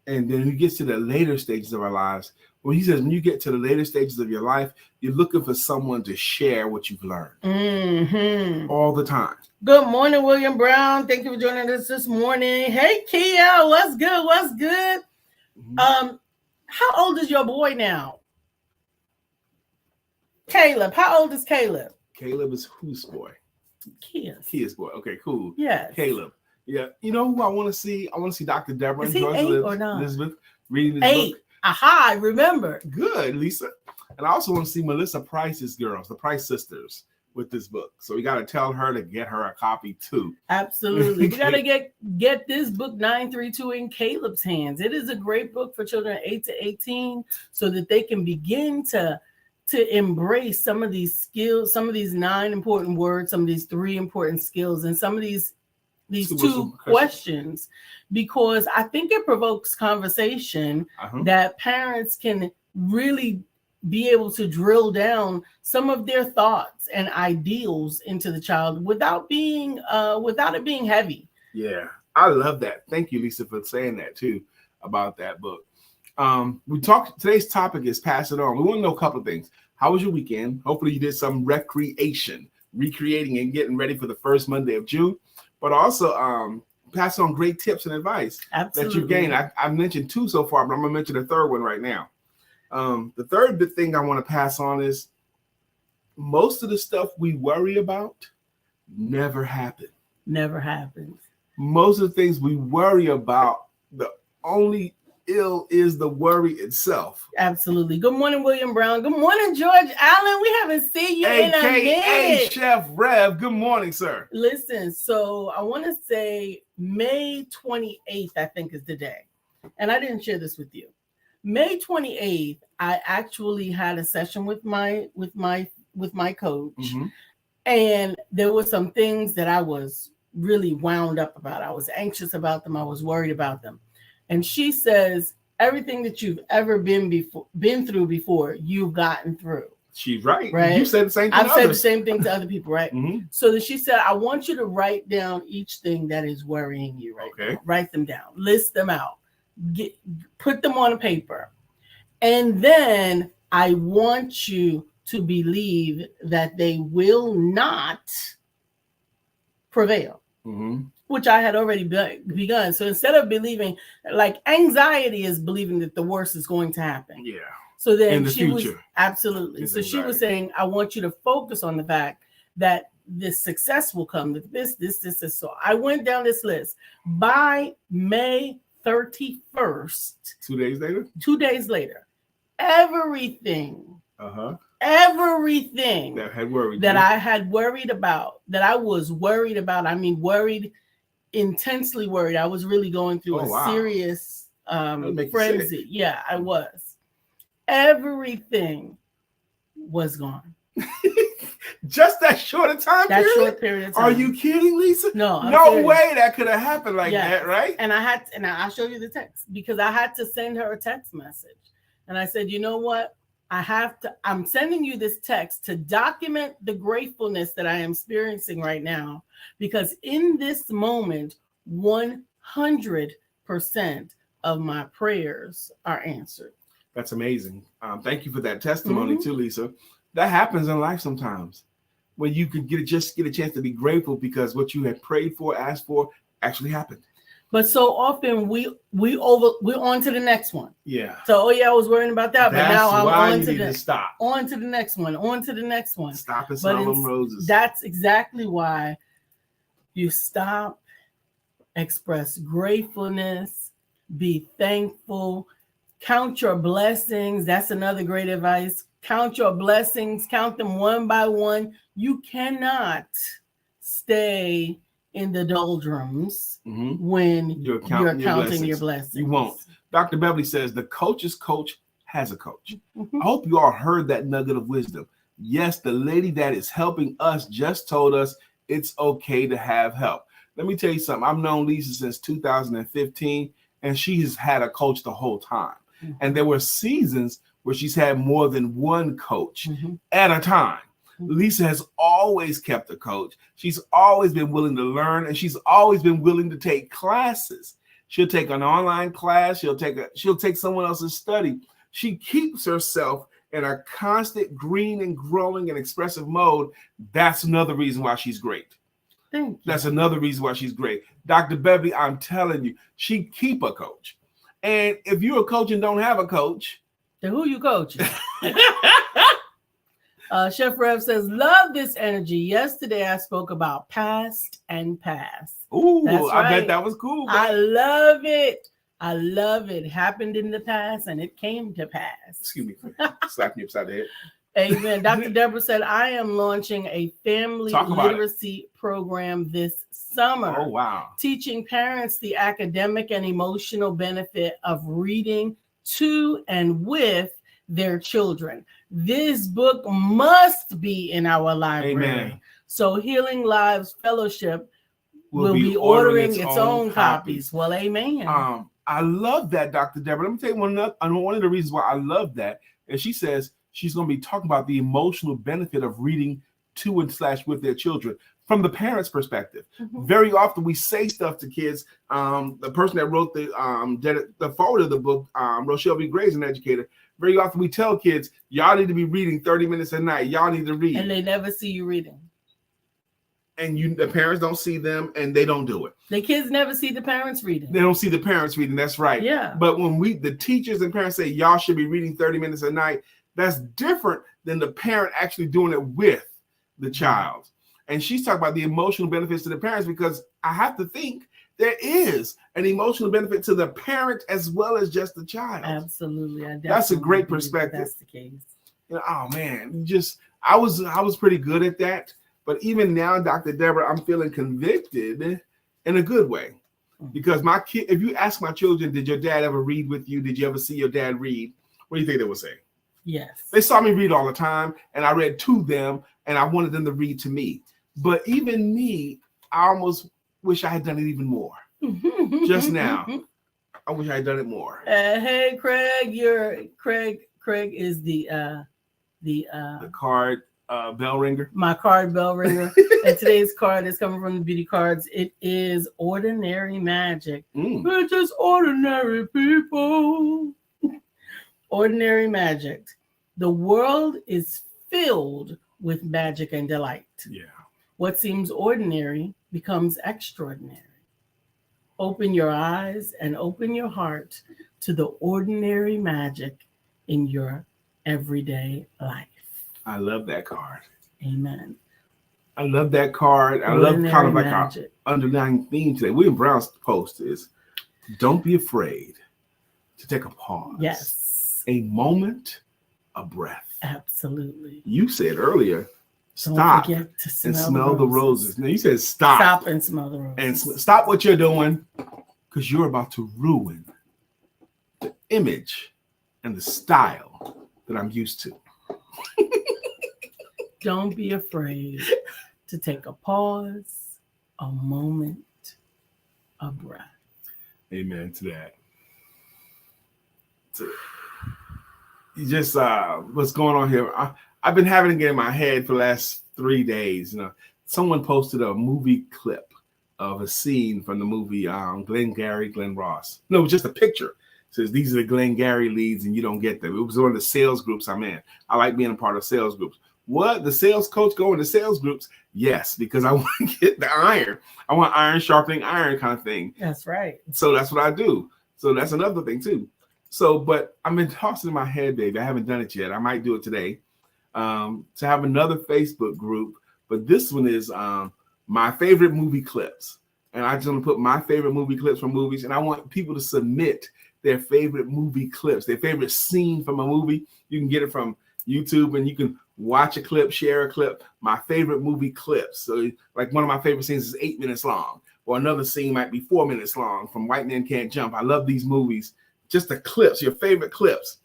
S1: And then he gets to the later stages of our lives. Well, he says, when you get to the later stages of your life, you're looking for someone to share what you've learned all the time.
S2: Good morning, William Brown. Thank you for joining us this morning. Hey, Kia, what's good? What's good? How old is your boy now? Caleb. How old is Caleb?
S1: Caleb is whose boy?
S2: Kia's
S1: boy. Okay, cool.
S2: Yes.
S1: Caleb. Yeah. You know who I want to see? I want to see Dr. Deborah
S2: and
S1: George Elizabeth reading this
S2: 8.
S1: book.
S2: Aha, I remember.
S1: Good, Lisa. And I also want to see Melissa Price's girls, the Price sisters, with this book. So we got to tell her to get her a copy too.
S2: Absolutely. We got to get this book 932 in Caleb's hands. It is a great book for children 8 to 18 so that they can begin to embrace some of these skills, some of these 9 important words, some of these 3 important skills, and some of these 2 questions, because I think it provokes conversation that parents can really be able to drill down some of their thoughts and ideals into the child without it being heavy.
S1: Yeah, I love that. Thank you, Lisa, for saying that too about that book. Today's topic is pass it on. We want to know a couple of things. How was your weekend? Hopefully you did some recreating and getting ready for the first Monday of June. But also pass on great tips and advice that you gained. I mentioned 2 so far, but I'm going to mention a third one right now. The third big thing I want to pass on is most of the stuff we worry about never happen.
S2: Never happens.
S1: Most of the things we worry about, the only ill is the worry itself.
S2: Absolutely. Good morning, William Brown. Good morning, George Allen. We haven't seen you in a minute.
S1: Hey, Chef Rev. Good morning, sir.
S2: Listen, so I want to say May 28th, I think, is the day. And I didn't share this with you. May 28th, I actually had a session with my coach. And there were some things that I was really wound up about. I was anxious about them. I was worried about them. And she says, everything that you've ever been through before, you've gotten through.
S1: She's right.
S2: Right.
S1: You said the same thing.
S2: I've said the same thing to other people, right?
S1: Mm-hmm.
S2: So that she said, I want you to write down each thing that is worrying you right now. Write them down. List them out. Put them on a paper. And then I want you to believe that they will not prevail, which I had already begun. So instead of believing, like anxiety is believing that the worst is going to happen.
S1: Yeah.
S2: So then
S1: in the
S2: she
S1: future.
S2: was absolutely. So she was saying, I want you to focus on the fact that this success will come. That this. So I went down this list by May 31st.
S1: 2 days later.
S2: 2 days later, everything. Everything
S1: that had worried
S2: that
S1: you.
S2: I had worried about, that I was worried about. I mean, worried, intensely worried. I was really going through serious frenzy. Yeah, I was. Everything was gone.
S1: Just that short a time period?
S2: Short period of time.
S1: Are you kidding, Lisa?
S2: No,
S1: no way that could have happened like that, right?
S2: And I'll show you the text because I had to send her a text message. And I said, you know what? I'm sending you this text to document the gratefulness that I am experiencing right now, because in this moment, 100% of my prayers are answered.
S1: That's amazing. Thank you for that testimony too, Lisa. That happens in life sometimes when you could get a chance to be grateful because what you had prayed for, asked for, actually happened.
S2: But so often we're on to the next one.
S1: Yeah.
S2: So I was worrying about that, but now I'm on to the
S1: stop.
S2: On to the next one. On to the next one.
S1: Stop and smell them roses.
S2: That's exactly why you stop, express gratefulness, be thankful, count your blessings. That's another great advice. Count your blessings. Count them one by one. You cannot stay in the doldrums when you're counting your blessings.
S1: You won't. Dr. Beverly says the coach's coach has a coach. I hope you all heard that nugget of wisdom. Yes, the lady that is helping us just told us it's okay to have help. Let me tell you something. I've known Lisa since 2015, and she has had a coach the whole time. And there were seasons where she's had more than one coach at a time. Lisa has always kept a coach. She's always been willing to learn, and she's always been willing to take classes. She'll take an online class. She'll take someone else's study. She keeps herself in a constant green and growing and expressive mode. That's another reason why she's great.
S2: Thank you.
S1: That's another reason why she's great. Dr. Beverly, I'm telling you, she keep a coach. And if you're a coach and don't have a coach,
S2: then who you coaching? Chef Rev says, love this energy. Yesterday I spoke about past and past.
S1: Ooh,
S2: that's right.
S1: I bet that was cool. Man.
S2: I love it. I love it. Happened in the past and it came to pass.
S1: Excuse me. Slap me upside the head.
S2: Amen. Dr. Deborah said, I am launching a family literacy program this summer.
S1: Oh, wow.
S2: Teaching parents the academic and emotional benefit of reading to and with their children. This book must be in our library.
S1: Amen.
S2: So Healing Lives Fellowship will be ordering its own copies. Well, amen.
S1: I love that, Dr. Deborah. Let me tell you one of the reasons why I love that. And she says she's going to be talking about the emotional benefit of reading to and / with their children from the parents' perspective. Very often we say stuff to kids. The person that wrote the forward of the book, Rochelle B. Gray, is an educator. Very often we tell kids, y'all need to be reading 30 minutes a night. Y'all need to read.
S2: And they never see you reading.
S1: And the parents don't see them, and they don't do it.
S2: The kids never see the parents reading.
S1: They don't see the parents reading. That's right.
S2: Yeah.
S1: But when the teachers and parents say y'all should be reading 30 minutes a night, that's different than the parent actually doing it with the child. And she's talking about the emotional benefits to the parents, because I have to think there is an emotional benefit to the parent as well as just the child.
S2: Absolutely.
S1: That's a great perspective.
S2: That's the case.
S1: Oh man, I was pretty good at that. But even now, Dr. Deborah, I'm feeling convicted in a good way, because my if you ask my children, did your dad ever read with you? Did you ever see your dad read? What do you think they would say?
S2: Yes.
S1: They saw me read all the time, and I read to them, and I wanted them to read to me. But even me, I almost wish I had done it even more. Just now, I wish I had done it more.
S2: Hey, Craig, Craig is the
S1: card bell ringer.
S2: My card bell ringer. And today's card is coming from the Beauty Cards. It is Ordinary Magic. We're just ordinary people. Ordinary Magic. The world is filled with magic and delight.
S1: Yeah.
S2: What seems ordinary becomes extraordinary. Open your eyes and open your heart to the ordinary magic in your everyday life.
S1: I love that card.
S2: Amen.
S1: I love that card. I love kind of like our underlying theme today. William Brown's post is, don't be afraid to take a pause.
S2: Yes.
S1: A moment, a breath.
S2: Absolutely.
S1: You said earlier, stop and smell the roses. Now you said stop.
S2: Stop and smell the roses.
S1: And stop what you're doing, because you're about to ruin the image and the style that I'm used to.
S2: Don't be afraid to take a pause, a moment, a breath.
S1: Amen to that. You just what's going on here? I've been having it in my head for the last 3 days. You know, someone posted a movie clip of a scene from the movie Glengarry Glen Ross. No, it was just a picture. It says these are the Glengarry leads, and you don't get them. It was one of the sales groups I'm in. I like being a part of sales groups. What? The sales coach go into sales groups? Yes, because I want to get the iron. I want iron sharpening iron kind of thing.
S2: That's right.
S1: So that's what I do. So that's another thing too. So, but I've been tossing in my head, baby. I haven't done it yet. I might do it today. To have another Facebook group, but this one is my favorite movie clips. And I just want to put my favorite movie clips from movies, and I want people to submit their favorite movie clips, their favorite scene from a movie. You can get it from YouTube, and you can watch a clip, share a clip. My favorite movie clips. So, like one of my favorite scenes is 8 minutes long, or another scene might be 4 minutes long from White Men Can't Jump. I love these movies. Just the clips, your favorite clips.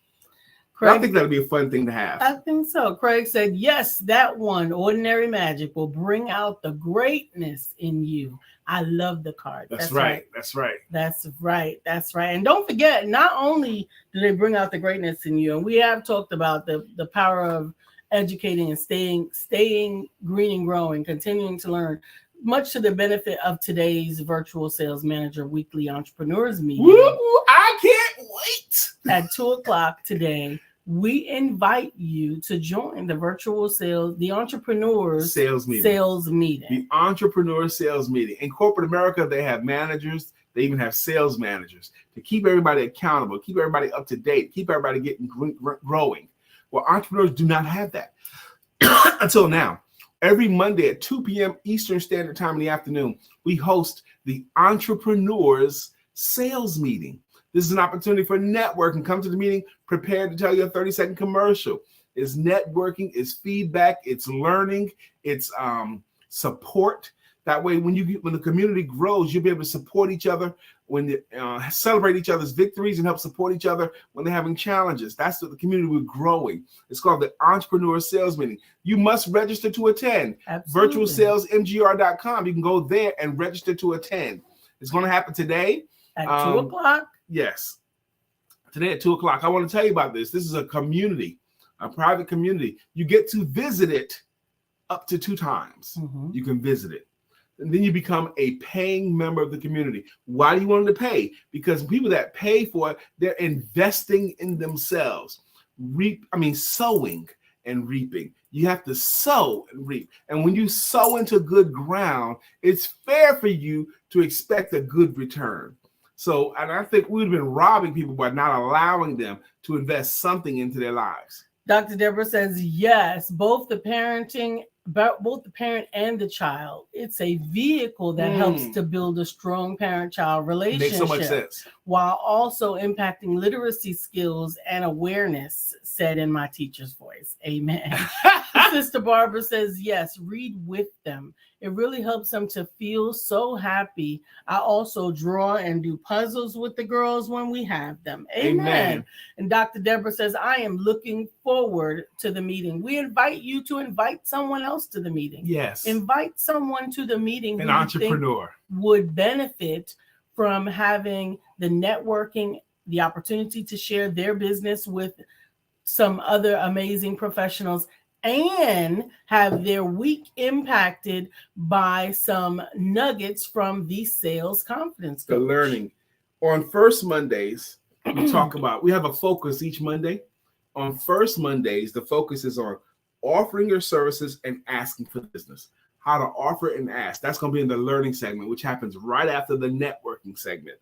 S1: Craig, I think that'll be a fun thing to have.
S2: I think so. Craig said, yes, that one, Ordinary Magic, will bring out the greatness in you. I love the card.
S1: That's right. That's right.
S2: That's right. That's right. And don't forget, not only do they bring out the greatness in you, and we have talked about the power of educating and staying green and growing, continuing to learn, much to the benefit of today's Virtual Sales Manager Weekly Entrepreneurs Meeting.
S1: Woo, I can't wait.
S2: At 2:00 today, we invite you to join the the Entrepreneurs
S1: Sales Meeting. The Entrepreneur Sales Meeting. In corporate America, they have managers. They even have sales managers to keep everybody accountable, keep everybody up to date, keep everybody getting growing. Well, entrepreneurs do not have that until now. Every Monday at 2 p.m. Eastern Standard Time in the afternoon, we host the Entrepreneurs Sales Meeting. This is an opportunity for networking. Come to the meeting prepared to tell you a 30-second commercial. It's networking, it's feedback, it's learning, it's support. That way, when the community grows, you'll be able to support each other, celebrate each other's victories, and help support each other when they're having challenges. That's what the community we're growing. It's called the Entrepreneur Sales Meeting. You must register to attend.
S2: Absolutely.
S1: VirtualSalesMGR.com. You can go there and register to attend. It's going to happen today.
S2: At 2:00?
S1: Yes. Today at 2:00. I want to tell you about this. This is a community, a private community. You get to visit it up to 2 times. Mm-hmm. You can visit it. And then you become a paying member of the community. Why do you want them to pay? Because people that pay for it, they're investing in themselves. Sowing and reaping. You have to sow and reap. And when you sow into good ground, it's fair for you to expect a good return. So, and I think we've been robbing people by not allowing them to invest something into their lives.
S2: Dr. Deborah says, yes, both the parent and the child. It's a vehicle that helps to build a strong parent-child relationship.
S1: Makes so much sense.
S2: while also impacting literacy skills and awareness, said in my teacher's voice. Amen. Sister Barbara says, yes, read with them. It really helps them to feel so happy. I also draw and do puzzles with the girls when we have them. Amen. And Dr. Deborah says, I am looking forward to the meeting. We invite you to invite someone else to the meeting.
S1: Yes.
S2: Invite someone to the meeting.
S1: An entrepreneur
S2: would benefit from having the networking, the opportunity to share their business with some other amazing professionals, and have their week impacted by some nuggets from the sales confidence coach.
S1: The learning. On first Mondays, we have a focus each Monday. On first Mondays, the focus is on offering your services and asking for business. How to offer and ask. That's going to be in the learning segment, which happens right after the networking segment.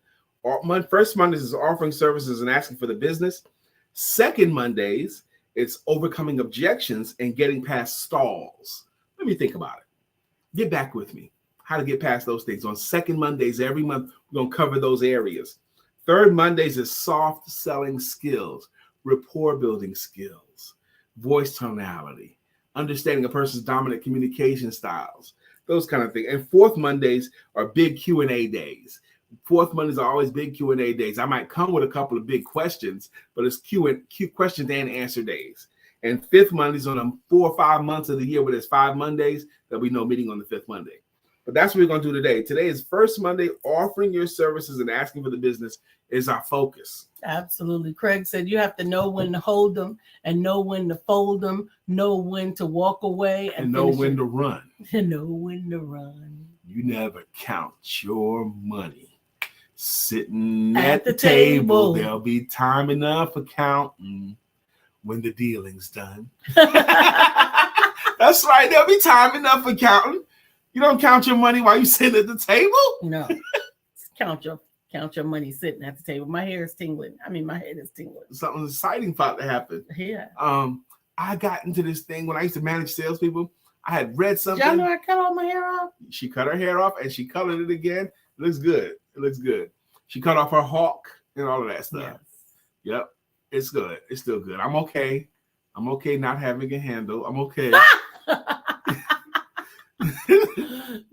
S1: First Mondays is offering services and asking for the business. Second Mondays, it's overcoming objections and getting past stalls. Let me think about it. Get back with me. How to get past those things. On second Mondays, every month, we're going to cover those areas. Third Mondays is soft selling skills, rapport building skills, voice tonality, understanding a person's dominant communication styles, those kind of things. And fourth Mondays are big Q&A days. Fourth Mondays are always big Q&A days. I might come with a couple of big questions, but it's questions and answer days. And fifth Mondays on the 4 or 5 months of the year where there's 5 Mondays, there'll be no meeting on the fifth Monday. But that's what we're going to do today. Today is first Monday. Offering your services and asking for the business is our focus.
S2: Absolutely. Craig said you have to know when to hold them and know when to fold them, know when to walk away,
S1: and know when to run.
S2: And know when to run.
S1: You never count your money. Sitting at the table, there'll be time enough for counting when the dealing's done. That's right. There'll be time enough for counting. You don't count your money while you sit at the table?
S2: No. count your money sitting at the table. My hair is tingling. My head is tingling.
S1: Something exciting about to happen.
S2: Yeah.
S1: I got into this thing when I used to manage salespeople. I had read something.
S2: Y'all know I cut all my hair off?
S1: She cut her hair off and she colored it again. It looks good. She cut off her hawk and all of that stuff. Yes. Yep. It's good. It's still good. I'm okay. Not having a handle. I'm okay.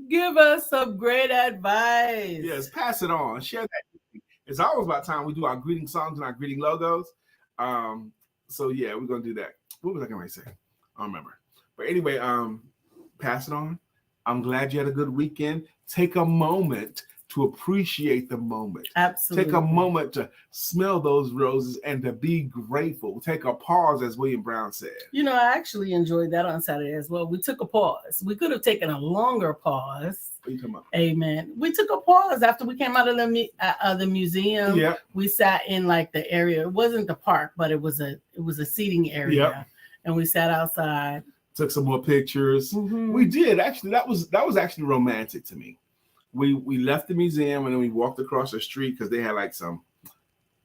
S2: Give us some great advice.
S1: Yes, pass it on. Share that. It's always about time we do our greeting songs and our greeting logos. So yeah, we're gonna do that. What was I gonna say? I don't remember. But anyway, pass it on. I'm glad you had a good weekend. Take a moment to appreciate the moment.
S2: Absolutely.
S1: Take a moment to smell those roses and to be grateful. Take a pause, as William Brown said.
S2: I actually enjoyed that on Saturday as well. We took a pause. We could have taken a longer pause.
S1: What are you talking about?
S2: Amen. We took a pause after we came out of the museum.
S1: Yeah.
S2: We sat in like the area. It wasn't the park, but it was a seating area.
S1: Yep.
S2: And we sat outside.
S1: Took some more pictures.
S2: Mm-hmm.
S1: We did actually. That was actually romantic to me. We left the museum and then we walked across the street because they had like some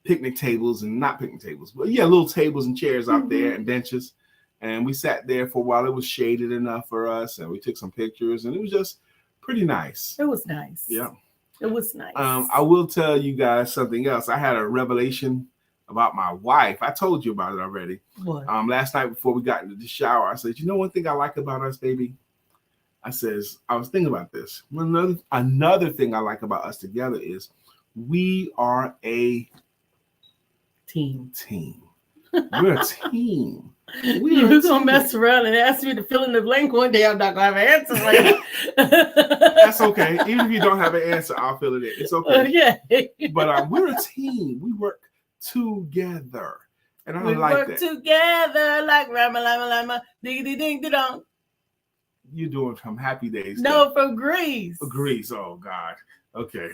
S1: picnic tables and not picnic tables, but yeah, little tables and chairs out there and benches. And we sat there for a while. It was shaded enough for us, and we took some pictures, and it was just pretty nice.
S2: It was nice.
S1: Yeah,
S2: it was nice.
S1: I will tell you guys something else. I had a revelation about my wife. I told you about it already.
S2: What?
S1: Last night before we got into the shower, I said, one thing I like about us, baby? I was thinking about this. Another thing I like about us together is we are a team. We're a team.
S2: You're going to mess around and ask me to fill in the blank one day. I'm not going to have an answer for you.
S1: That's okay. Even if you don't have an answer, I'll fill it in. It's okay.
S2: Okay.
S1: But we're a team. We work together. And I
S2: like that. We work together like Rama Lama Lama, diggity ding dong.
S1: You're doing from Happy Days.
S2: No, from Grease.
S1: Grease. Oh, God. Okay.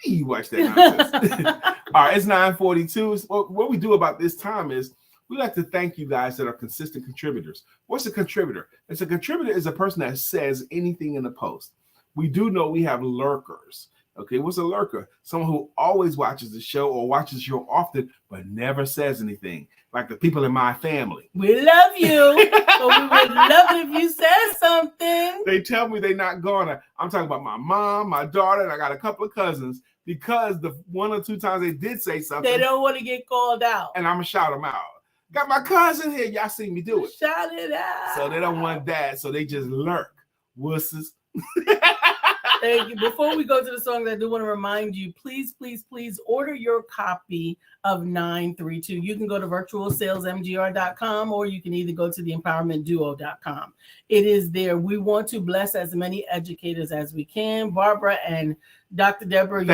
S1: You watch that nonsense. All right, it's 9:42. What we do about this time is we like to thank you guys that are consistent contributors. What's a contributor? A contributor is a person that says anything in the post. We do know we have lurkers. Okay, what's a lurker? Someone who always watches the show or watches the show often but never says anything, like the people in my family.
S2: We love you, but we would love it if you said something.
S1: They tell me they're not gonna. I'm talking about my mom, my daughter, and I got a couple of cousins. because the 1 or 2 times they did say something,
S2: they don't want to get called out.
S1: And I'm gonna shout them out. Got my cousin here. Y'all see me do it.
S2: Shout it out.
S1: So they don't want that. So they just lurk. Wusses.
S2: Thank you. Before we go to the songs, I do want to remind you, please order your copy of 932. You can go to virtualsalesmgr.com or you can either go to theempowermentduo.com. It is there. We want to bless as many educators as we can. Barbara and Dr. Deborah,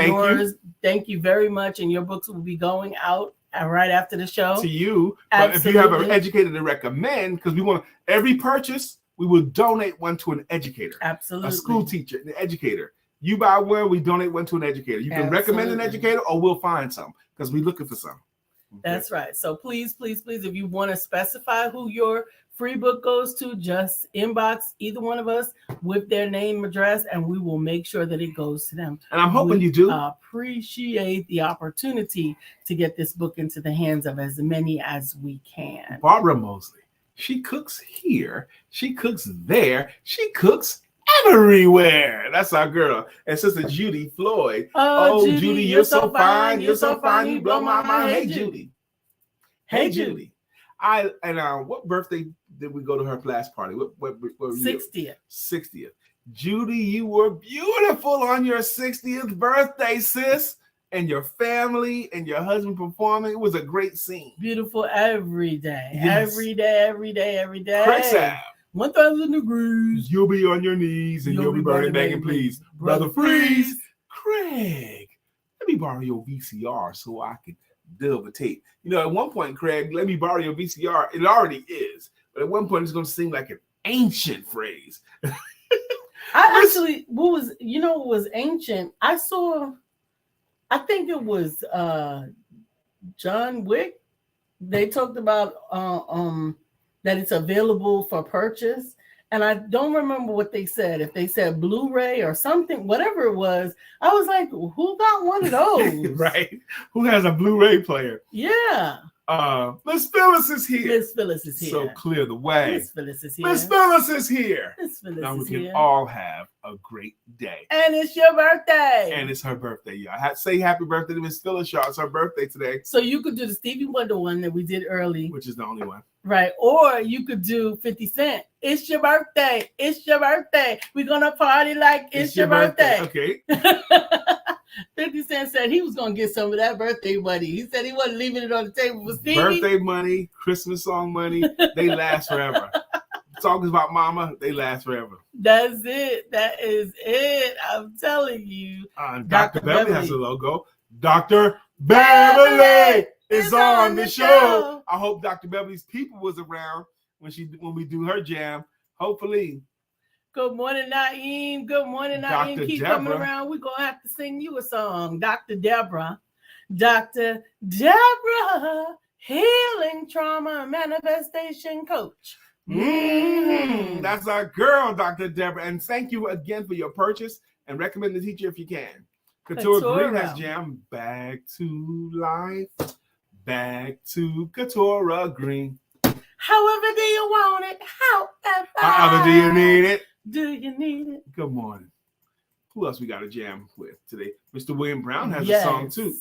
S2: thank you very much. And your books will be going out right after the show.
S1: To you.
S2: Absolutely.
S1: But if you have an educator to recommend, because we want every purchase, we will donate one to an educator.
S2: Absolutely.
S1: A school teacher, an educator. You buy one, we donate one to an educator. You can recommend an educator or we'll find some because we're looking for some. Okay.
S2: That's right. So please, if you want to specify who your free book goes to, just inbox either one of us with their name, address, and we will make sure that it goes to them.
S1: And I'm hoping you do.
S2: Appreciate the opportunity to get this book into the hands of as many as we can.
S1: Barbara Mosley. She cooks here. She cooks there. She cooks everywhere. That's our girl. And Sister Judy Floyd. Oh, Judy, you're so fine. You're so fine. You blow my mind. Hey, Judy. Hey, Judy. What birthday did we go to her last party? What
S2: 60th.
S1: 60th. Judy, you were beautiful on your 60th birthday, sis. And your family and your husband performing. It was a great scene.
S2: Beautiful every day.
S1: Yes.
S2: Every day.
S1: Chris Ab.
S2: 1,000 degrees.
S1: You'll be on your knees and you'll be burning, begging, please. Brother Freeze. Craig, let me borrow your VCR so I can dub a tape. You know, at one point, Craig, let me borrow your VCR. It already is. But at one point, it's going to seem like an ancient phrase.
S2: What was ancient? I think it was John Wick. They talked about that it's available for purchase. And I don't remember what they said. If they said Blu-ray or something, whatever it was, I was like, who got one of those?
S1: Right. Who has a Blu-ray player?
S2: Yeah.
S1: Miss Phyllis is here.
S2: Miss Phyllis is here.
S1: So clear the way.
S2: Miss Phyllis is here.
S1: Miss Phyllis is here.
S2: Miss Phyllis
S1: now we
S2: is
S1: can
S2: here.
S1: all have a great day.
S2: And it's your birthday.
S1: And it's her birthday, y'all. Say happy birthday to Miss Phyllis, y'all. It's her birthday today.
S2: So you could do the Stevie Wonder one that we did early.
S1: Which is the only one.
S2: Right. Or you could do 50 Cent. It's your birthday. It's your birthday. We're going to party like it's your birthday.
S1: Okay.
S2: 50 Cent said he was going to get some of that birthday money. He said he wasn't leaving it on the table for Stevie.
S1: Birthday money, Christmas song money, they last forever. Songs about mama, they last forever.
S2: That's it. That is it. I'm telling you.
S1: Dr. Beverly has a logo. Dr. Beverly is on the show. I hope Dr. Beverly's people was around when we do her jam. Hopefully.
S2: Good morning, Naeem. Good morning, Naeem.
S1: Dr.
S2: Keep
S1: Deborah.
S2: coming around. We're going to have to sing you a song. Dr. Deborah. Dr. Deborah, healing trauma manifestation coach.
S1: Mm-hmm. That's our girl, Dr. Deborah. And thank you again for your purchase and recommend the teacher if you can. Couture Green has jam. Back to life. Back to Couture Green.
S2: However do you want it?
S1: However do you need it?
S2: Do you need it?
S1: Good morning. Who else we got a jam with today? Mr. William Brown has a song too.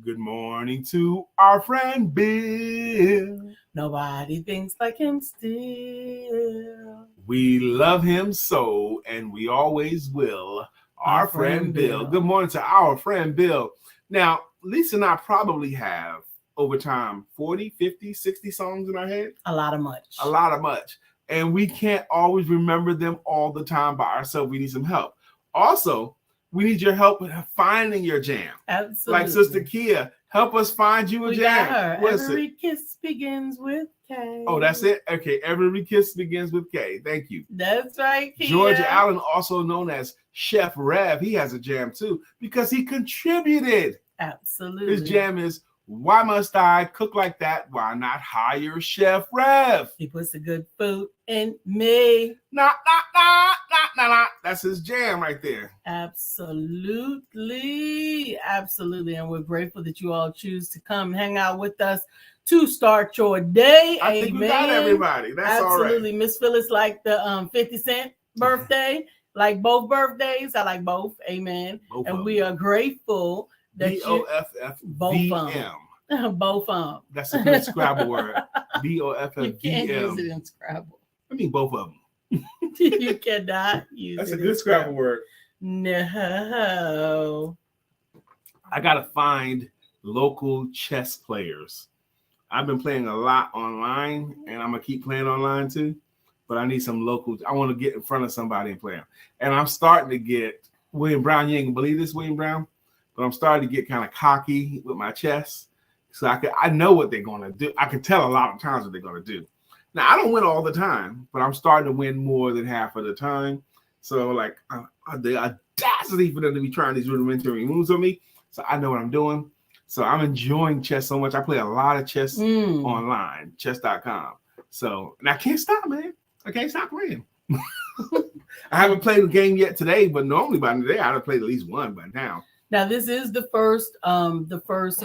S1: Good morning to our friend Bill.
S2: Nobody thinks like him still.
S1: We love him so, and we always will. Our friend Bill. Good morning to our friend Bill. Now, Lisa and I probably have, over time, 40, 50, 60 songs in our head.
S2: A lot of much.
S1: And we can't always remember them all the time by ourselves. We need some help. Also, we need your help with finding your jam.
S2: Absolutely.
S1: Like Sister Kia, help us find you a jam.
S2: Every kiss begins with K.
S1: Oh, that's it? Okay, every kiss begins with K. Thank you.
S2: That's right, Kia.
S1: George Allen, also known as Chef Rev, he has a jam too because he contributed.
S2: Absolutely.
S1: His jam is, why must I cook like that? Why not hire Chef Rev?
S2: He puts the good food in me.
S1: Nah. That's his jam right there.
S2: Absolutely. And we're grateful that you all choose to come hang out with us to start your day.
S1: I think we got everybody. That's all right.
S2: Absolutely. Miss Phyllis liked the 50 Cent birthday. like both birthdays. I like both. Amen.
S1: Both
S2: and we are grateful that
S1: BOFFVM.
S2: Both
S1: That's a good Scrabble word. BOFFVM.
S2: You can't use it in Scrabble.
S1: I mean both of them.
S2: You cannot use
S1: That's
S2: it.
S1: That's a good Scrabble word.
S2: No.
S1: I gotta find local chess players. I've been playing a lot online, and I'm gonna keep playing online too. But I need some local. I want to get in front of somebody and play them. And I'm starting to get William Brown. You ain't gonna believe this, William Brown, but I'm starting to get kind of cocky with my chess. So I know what they're gonna do. I can tell a lot of times what they're gonna do. Now I don't win all the time, but I'm starting to win more than half of the time. So like the audacity for them to be trying these rudimentary moves on me. So I know what I'm doing. So I'm enjoying chess so much. I play a lot of chess online, chess.com. So, and I can't stop, man. I can't stop playing. I haven't played a game yet today, but normally by today I'd have played at least one by now.
S2: Now this is the first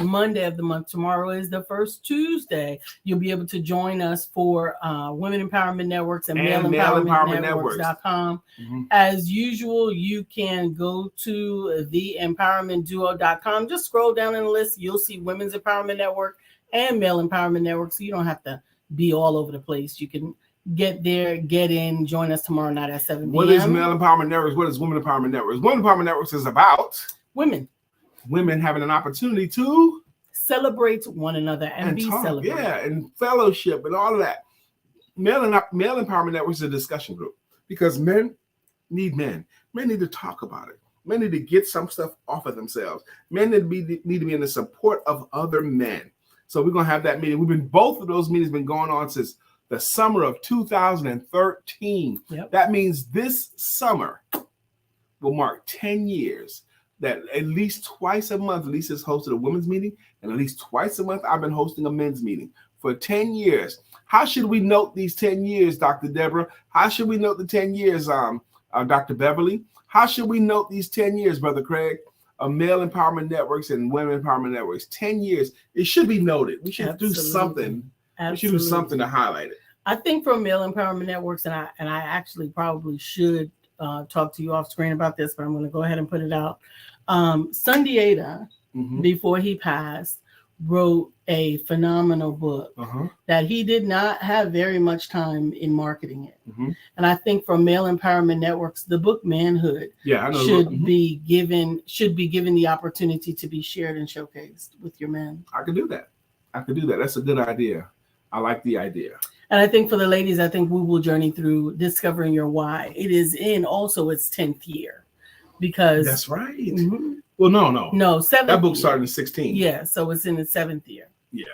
S2: Monday of the month. Tomorrow is the first Tuesday. You'll be able to join us for Women Empowerment Networks and Male Empowerment Networks.com. Mm-hmm. As usual, you can go to theempowermentduo.com. Just scroll down in the list. You'll see Women's Empowerment Network and Male Empowerment Network. So you don't have to be all over the place. You can get there, get in, join us tomorrow night at 7 p.m.
S1: What is Male Empowerment Networks? What is Women Empowerment Networks? Women Empowerment Networks is about women having an opportunity to
S2: celebrate one another and be
S1: talk,
S2: celebrated.
S1: Yeah, and fellowship and all of that. Male Empowerment Network is a discussion group because men need men. Men need to talk about it. Men need to get some stuff off of themselves. Men need to be in the support of other men. So we're gonna have that meeting. Both of those meetings been going on since the summer of 2013. Yep. That means this summer will mark 10 years that at least twice a month, Lisa's hosted a women's meeting, and at least twice a month, I've been hosting a men's meeting for 10 years. How should we note these 10 years, Dr. Deborah? How should we note the 10 years, Dr. Beverly? How should we note these 10 years, Brother Craig, of Male Empowerment Networks and Women Empowerment Networks? 10 years. It should be noted. We should do something. We should do something to highlight it.
S2: I think for Male Empowerment Networks, and I actually probably should talk to you off screen about this, but I'm going to go ahead and put it out. Sundiata, before he passed, wrote a phenomenal book that he did not have very much time in marketing it. And I think for Male Empowerment Networks, the book Manhood should be given the opportunity to be shared and showcased with your men.
S1: I could do that. That's a good idea. I like the idea.
S2: And I think for the ladies, I think we will journey through Discovering Your Why. It is in also its 10th year because
S1: that's right. Well, no,
S2: 7th.
S1: That book started in 16.
S2: Yeah, so it's in its 7th year.
S1: Yeah,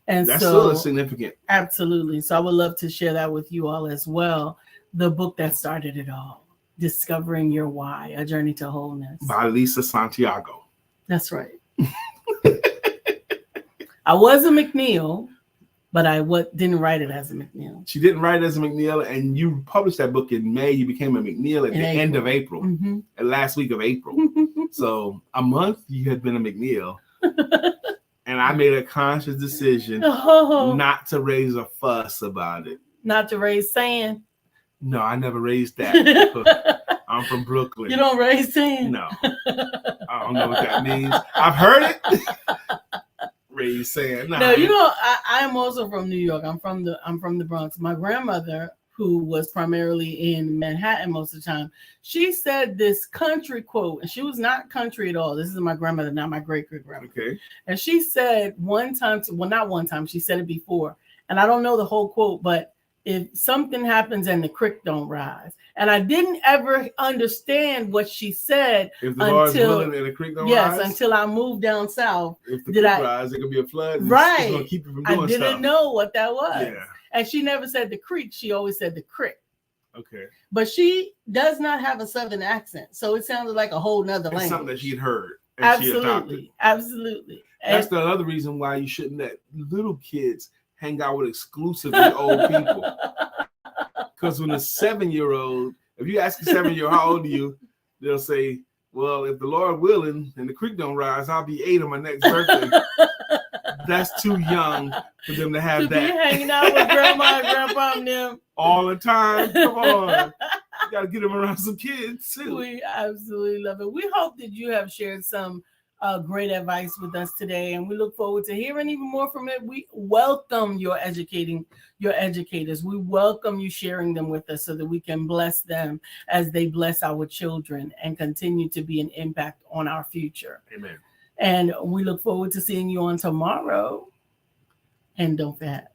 S2: and
S1: that's still significant.
S2: Absolutely. So I would love to share that with you all as well. The book that started it all, Discovering Your Why: A Journey to Wholeness,
S1: by Lisa Santiago.
S2: That's right. I was a McNeill, but I didn't write it as a McNeill.
S1: She didn't write it as a McNeill, and you published that book in May. You became a McNeill at the end of April, last week of April. So a month you had been a McNeill, and I made a conscious decision not to raise a fuss about it.
S2: Not to raise sand?
S1: No, I never raised that. I'm from Brooklyn.
S2: You don't raise sand?
S1: No. I don't know what that means. I've heard it. Raise sand.
S2: No, you know, I am also from New York. I'm from the Bronx. My grandmother, who was primarily in Manhattan most of the time, she said this country quote, and she was not country at all. This is my grandmother, not my great-great-grandmother. Okay. And she said one time, not one time, she said it before, and I don't know the whole quote, but if something happens and the creek don't rise. And I didn't ever understand what she said
S1: if the Lord's willing and the creek don't rise?
S2: Yes, until I moved down south.
S1: If the creek rise, it could be a flood.
S2: Right.
S1: It's going to keep you from doing
S2: I didn't know what that was.
S1: Yeah.
S2: And she never said the creek. She always said the creek.
S1: Okay.
S2: But she does not have a Southern accent. So it sounded like a whole nother language.
S1: Something that she'd heard. And
S2: absolutely. Absolutely.
S1: That's the other reason why you shouldn't let little kids hang out with exclusively old people. Because when a 7-year-old, if you ask a 7-year-old how old are you, they'll say, well, if the Lord willing and the creek don't rise, I'll be 8 on my next birthday. That's too young for them to have that.
S2: Be hanging out with grandma and grandpa and them
S1: all the time. Come on. got to get them around some kids too.
S2: We absolutely love it. We hope that you have shared some great advice with us today, and we look forward to hearing even more from it. We welcome your educators. We welcome you sharing them with us so that we can bless them as they bless our children and continue to be an impact on our future.
S1: Amen.
S2: And we look forward to seeing you on tomorrow. And don't forget,